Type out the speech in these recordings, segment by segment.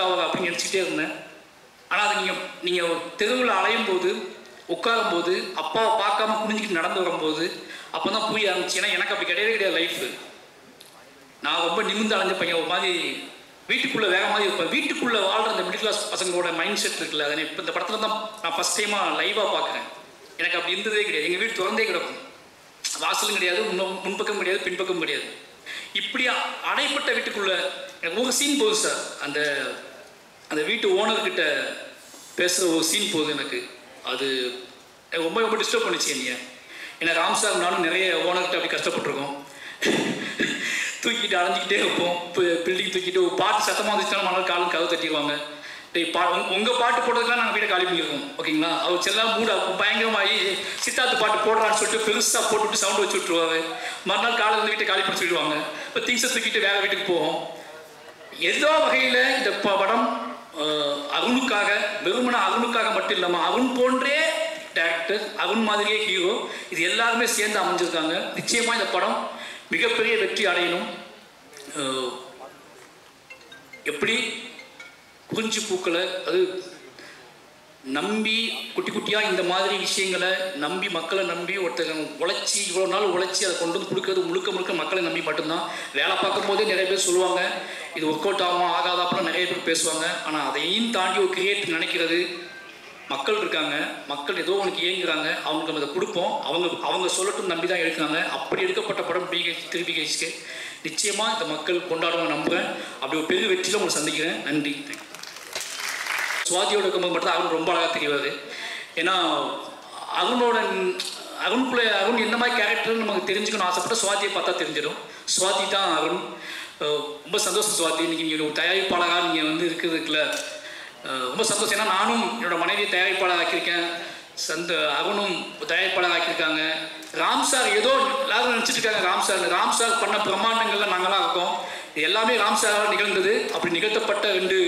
ஆகும் அப்படின்னு நினச்சிக்கிட்டே இருந்தேன். ஆனால் அது நீங்கள் தெருவில் அலையும் போது உட்காரும்போது அப்பாவை பார்க்காம குனிஞ்சிக்கிட்டு நடந்து வரும்போது அப்போ தான் புரிய ஆரம்பிச்சு. ஏன்னா எனக்கு அப்படி கிடையவே கிடையாது லைஃபு. நான் ரொம்ப நிமிர்ந்து அலைஞ்ச பையன். ஒரு மாதிரி வீட்டுக்குள்ளே வேற மாதிரி இருப்பேன். வீட்டுக்குள்ளே வாழ்கிற அந்த மிடில் கிளாஸ் பசங்களோட மைண்ட் செட் இருக்குல்ல, அதை இப்போ இந்த படத்தில் தான் நான் ஃபஸ்ட் டைமாக லைவாக பார்க்குறேன். எனக்கு அப்படி இருந்ததே கிடையாது. எங்கள் வீடு திறந்தே கிடக்கும், வாசலும் கிடையாது, முன்பக்கம் கிடையாது, பின்பக்கம் கிடையாது. இப்படி அடைப்பட்ட வீட்டுக்குள்ளே எனக்கு ஒரு சீன் போகுது சார். அந்த வீட்டு ஓனர்கிட்ட பேசுகிற ஒரு சீன் போகுது. எனக்கு அது ரொம்ப ரொம்ப டிஸ்டர்ப் பண்ணிச்சு என்னைய. ஏன்னா ராம் சார் நானும் நிறைய ஓனர்கிட்ட அப்படி கஷ்டப்பட்டுருக்கோம். தூக்கிட்டு அலைஞ்சிக்கிட்டே இருப்போம். பில்டிங் தூக்கிட்டு ஒரு பாட்டு சத்தமாக வந்துச்சுன்னா மணல் காலும் கதவு தட்டிடுவாங்க. உங்கள் பாட்டு போடுறதுக்குலாம் நாங்கள் வீட்டை காலி பண்ணியிருக்கோம். ஓகேங்களா? அவர் செல்லாம் மூட பயங்கரமாகி சித்தார்த்து பாட்டு போடுறான்னு சொல்லிட்டு பெருசாக போட்டுவிட்டு சவுண்டு வச்சு விட்ருவாங்க. மறுநாள் காலை வந்து வீட்டை காலி பண்ணி சொல்லிடுவாங்க. இப்போ திங்ஸை தூக்கிட்டு வேறு வீட்டுக்கு போவோம். ஏதோ வகையில் இந்த படம் அருணுக்காக, வெறுமன அருணுக்காக மட்டும் இல்லாமல் அருண் போன்றே டேரக்டர், அருண் மாதிரியே ஹீரோ, இது எல்லாருமே சேர்ந்து அமைஞ்சிருக்காங்க. நிச்சயமாக இந்த படம் மிகப்பெரிய வெற்றி அடையணும். எப்படி குறிஞ்சி பூக்களை அது நம்பி குட்டி குட்டியாக இந்த மாதிரி விஷயங்களை நம்பி மக்களை நம்பி ஒருத்தர் உழைச்சி இவ்வளோ நாள் உழைச்சி அதை கொண்டு வந்து கொடுக்கறது முழுக்க முழுக்க மக்களை நம்பி மட்டும்தான். வேலை பார்க்கும் போதே நிறைய பேர் சொல்லுவாங்க இது ஒர்க் அவுட் ஆகும் ஆகாதாப்பெல்லாம் நிறைய பேர் பேசுவாங்க. ஆனால் அதையும் தாண்டி ஒரு கிரியேட் நினைக்கிறது மக்கள் இருக்காங்க. மக்கள் ஏதோ உனக்கு இயங்குறாங்க, அவங்களுக்கு நம்ம அதை கொடுப்போம், அவங்க சொல்லட்டும் நம்பி தான் எடுக்கிறாங்க. அப்படி எடுக்கப்பட்ட படம் பிஹெச்கே. நிச்சயமாக இந்த மக்கள் கொண்டாடுவாங்க நம்புகிறேன். அப்படி ஒரு பெரிய வெற்றியில் உங்களை சந்திக்கிறேன். நன்றி. சுவாதியோட இருக்கும்போது மட்டும் தான் அருண் ரொம்ப அழகாக தெரியாது. ஏன்னா அருண் என்ன மாதிரி கேரக்டர்னு நமக்கு தெரிஞ்சுக்கணும் ஆசைப்பட்ட சுவாதியை பார்த்தா தெரிஞ்சிடும். சுவாதி தான் அருண். ரொம்ப சந்தோஷம் சுவாதி. இன்றைக்கி நீங்கள் ஒரு தயாரிப்பாளராக நீங்கள் வந்து இருக்கிறதுக்குல ரொம்ப சந்தோஷம். ஏன்னா நானும் என்னோடய மனைவியை தயாரிப்பாளர் ஆக்கியிருக்கேன். அருணும் தயாரிப்பாளர் ஆக்கியிருக்காங்க. ராம் சார் ஏதோ எல்லாரும் நினச்சிட்டு இருக்காங்க ராம் சார் பண்ண பிரம்மாண்டங்கள்லாம் நாங்களாம் இருக்கோம். இது எல்லாமே ராம் சாரால் நிகழ்ந்தது. அப்படி நிகழ்த்தப்பட்ட ரெண்டு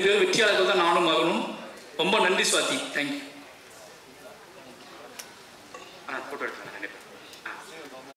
பேர் வெற்றியாளர்கள் தான் நானும் அருணும். ரொம்ப நன்றி சுவாதி. தேங்க்யூ. ஃபோட்டோ எடுத்துக்கிறேன்.